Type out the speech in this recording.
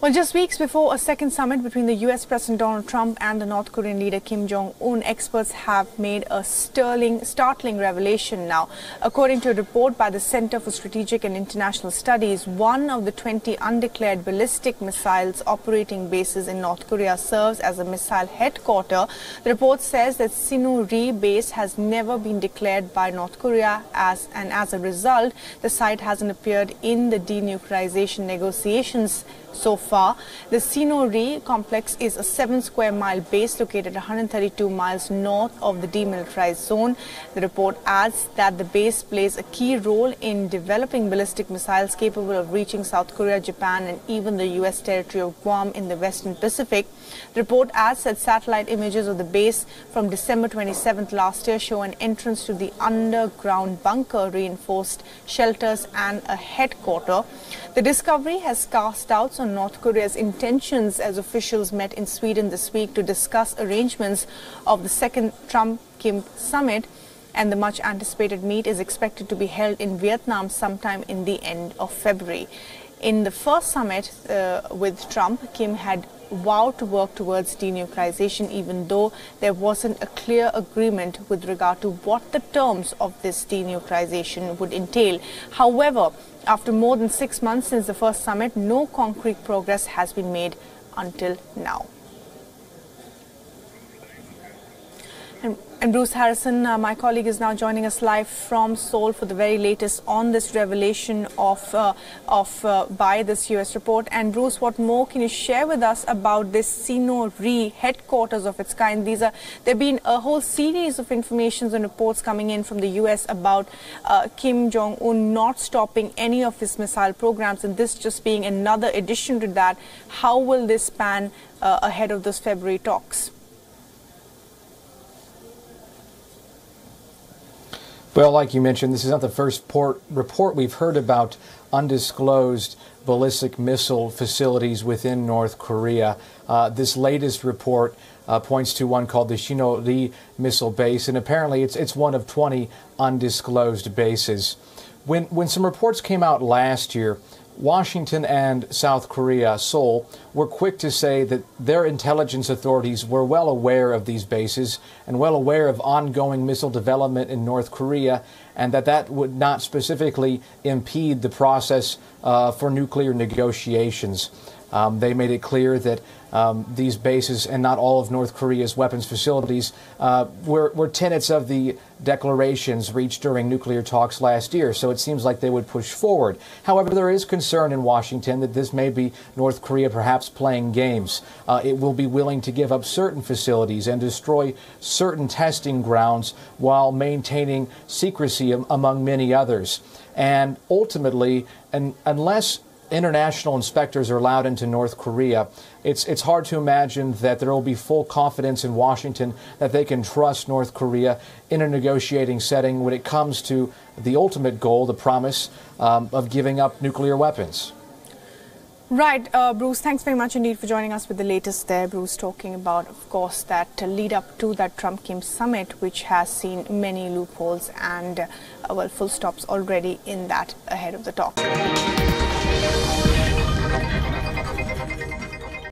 Well, just weeks before a second summit between the US President Donald Trump and the North Korean leader Kim Jong-un, experts have made a startling revelation now. According to a report by the Center for Strategic and International Studies, one of the 20 undeclared ballistic missiles operating bases in North Korea serves as a missile headquarters. The report says that Sinuri base has never been declared by North Korea as a result, the site hasn't appeared in the denuclearization negotiations so far. The Sinuri complex is a 7 square mile base located 132 miles north of the demilitarized zone. The report adds that the base plays a key role in developing ballistic missiles capable of reaching South Korea, Japan and even the US territory of Guam in the Western Pacific. The report adds that satellite images of the base from December 27th last year show an entrance to the underground bunker, reinforced shelters and a headquarters. The discovery has cast doubts on North Korea's intentions as officials met in Sweden this week to discuss arrangements of the second Trump-Kim summit, and the much anticipated meet is expected to be held in Vietnam sometime in the end of February. In the first summit with Trump, Kim had vowed to work towards denuclearization, even though there wasn't a clear agreement with regard to what the terms of this denuclearization would entail. However, after more than 6 months since the first summit, no concrete progress has been made until now. And Bruce Harrison, my colleague, is now joining us live from Seoul for the very latest on this revelation by this US report. And Bruce, what more can you share with us about this Sinuri headquarters of its kind? There have been a whole series of information and reports coming in from the US about Kim Jong-un not stopping any of his missile programs, and this just being another addition to that. How will this pan ahead of those February talks? Well, like you mentioned, this is not the first report we've heard about undisclosed ballistic missile facilities within North Korea. This latest report points to one called the Sinuri missile base, and apparently it's one of 20 undisclosed bases. When some reports came out last year, Washington and South Korea, Seoul, were quick to say that their intelligence authorities were well aware of these bases and well aware of ongoing missile development in North Korea, and that would not specifically impede the process for nuclear negotiations. They made it clear that these bases and not all of North Korea's weapons facilities were tenets of the declarations reached during nuclear talks last year, so it seems like they would push forward. However, there is concern in Washington that this may be North Korea perhaps playing games. It will be willing to give up certain facilities and destroy certain testing grounds while maintaining secrecy among many others. And ultimately, unless international inspectors are allowed into North Korea, it's hard to imagine that there will be full confidence in Washington that they can trust North Korea in a negotiating setting when it comes to the ultimate goal, the promise of giving up nuclear weapons. Right, Bruce, thanks very much indeed for joining us with the latest there. Bruce talking about, of course, that lead up to that Trump-Kim summit, which has seen many loopholes and, well, full stops already in that ahead of the talk.